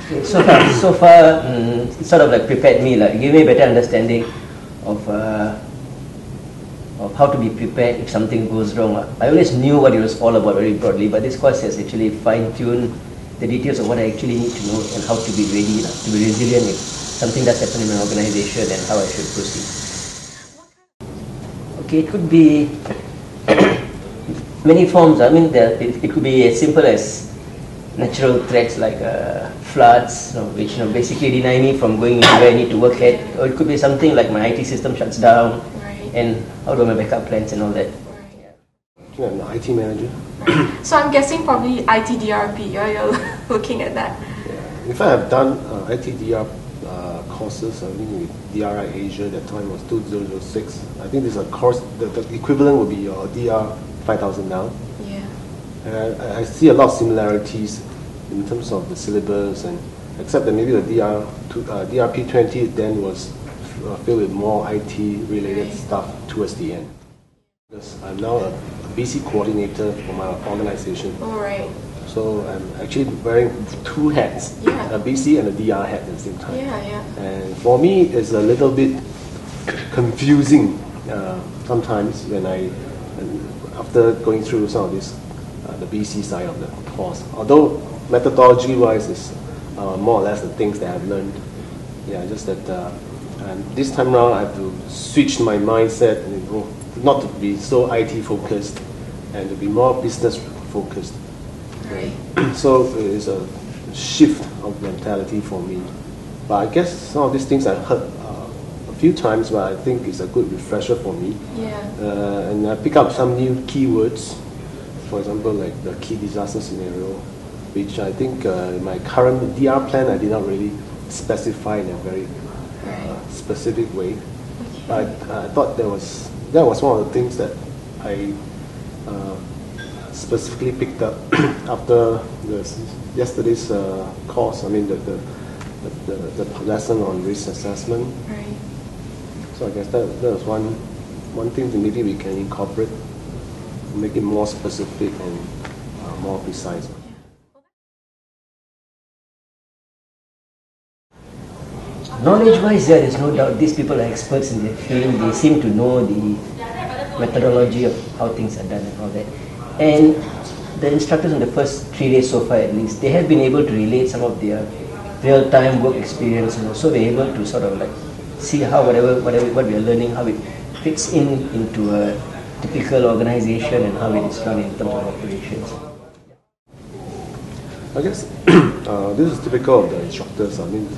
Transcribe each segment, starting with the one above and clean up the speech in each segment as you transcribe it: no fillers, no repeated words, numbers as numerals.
So far, it sort of like prepared me, like gave me a better understanding of how to be prepared if something goes wrong. I always knew what it was all about very broadly, but this course has actually fine-tuned the details of what I actually need to know and how to be ready, to be resilient if something does happen in my organization and how I should proceed. Okay, it could be many forms. I mean, it could be as simple as natural threats like floods, which basically deny me from going into where I need to work at, or it could be something like my IT system shuts down, and how do my backup plans and all that. Yeah, I'm the IT manager. Right. So I'm guessing probably ITDRP. You're looking at that. Yeah. In fact, I've done ITDR courses. I think with DRI Asia, that time was 2006. I think this is a course. The equivalent would be your DR 5000 now. Yeah. And I see a lot of similarities in terms of the syllabus, and except that maybe the DRP 20 then was filled with more IT related stuff towards the end. Because I'm now a BC coordinator for my organization. All right. So I'm actually wearing two hats, a BC and a DR hat at the same time. Yeah, yeah. And for me, it's a little bit confusing sometimes when after going through some of this, the BC side of the course. Although methodology-wise, it's more or less the things that I've learned. Yeah, just that. And this time around, I have to switch my mindset and not to be so IT focused and to be more business focused. Right. So it's a shift of mentality for me. But I guess some of these things I've heard a few times, but I think it's a good refresher for me. Yeah. And I pick up some new keywords. For example, like the key disaster scenario, which I think in my current DR plan I did not really specify in a very specific way. But I thought that was one of the things that I specifically picked up after yesterday's course. I mean the lesson on risk assessment. Right. So I guess that was one thing that maybe we can incorporate, make it more specific and more precise. Knowledge-wise, there is no doubt these people are experts in their field. They seem to know the methodology of how things are done and all that. And the instructors in the first 3 days so far at least, they have been able to relate some of their real-time work experience, and also they're able to sort of like see how what we are learning, how it fits into a typical organization and how it is run in terms of operations. I guess this is typical of the instructors. I mean,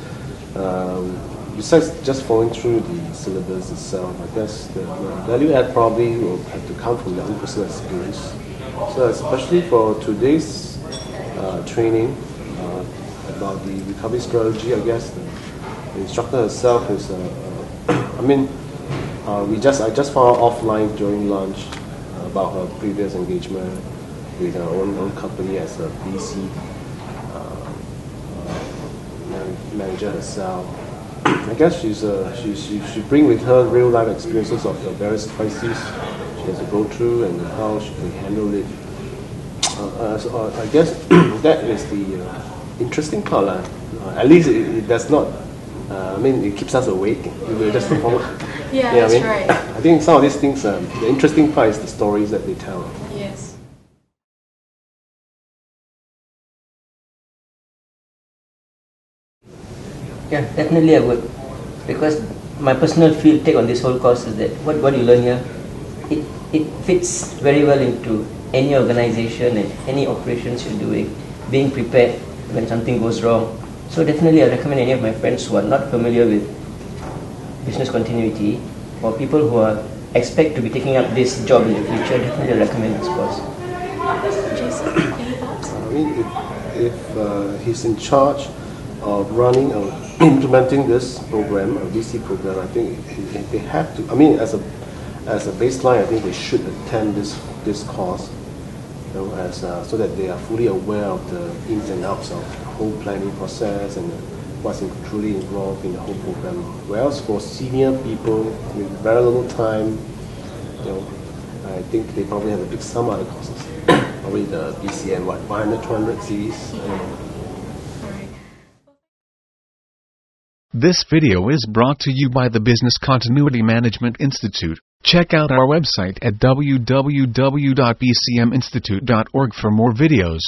besides just following through the syllabus itself, I guess the value add probably will have to come from the own personal experience. So especially for today's training about the recovery strategy, I guess the instructor herself is, I mean, I just found out offline during lunch about her previous engagement with her own company as a BC manager herself. I guess she bring with her real life experiences of the various crises she has to go through and how she can handle it. So I guess that is the interesting part. At least it does not. I mean, it keeps us awake. We just perform. Yeah, that's I mean? Right. I think some of these things, the interesting part is the stories that they tell. Yes. Yeah, definitely I would, because my personal field take on this whole course is that what you learn here, it fits very well into any organization and any operations you're doing, being prepared when something goes wrong. So definitely I recommend any of my friends who are not familiar with business continuity, or people who are expect to be taking up this job in the future, definitely recommend this course. Jason, any thoughts? I mean, if he's in charge of running or implementing this program, a VC program, I think they have to. I mean, as a baseline, I think they should attend this course, so that they are fully aware of the ins and outs of the whole planning process and what's truly involved in the whole program. Whereas for senior people with very little time, I think they probably have to pick some other courses, probably the BCM 100, 200 series. This video is brought to you by the Business Continuity Management Institute. Check out our website at www.bcminstitute.org for more videos.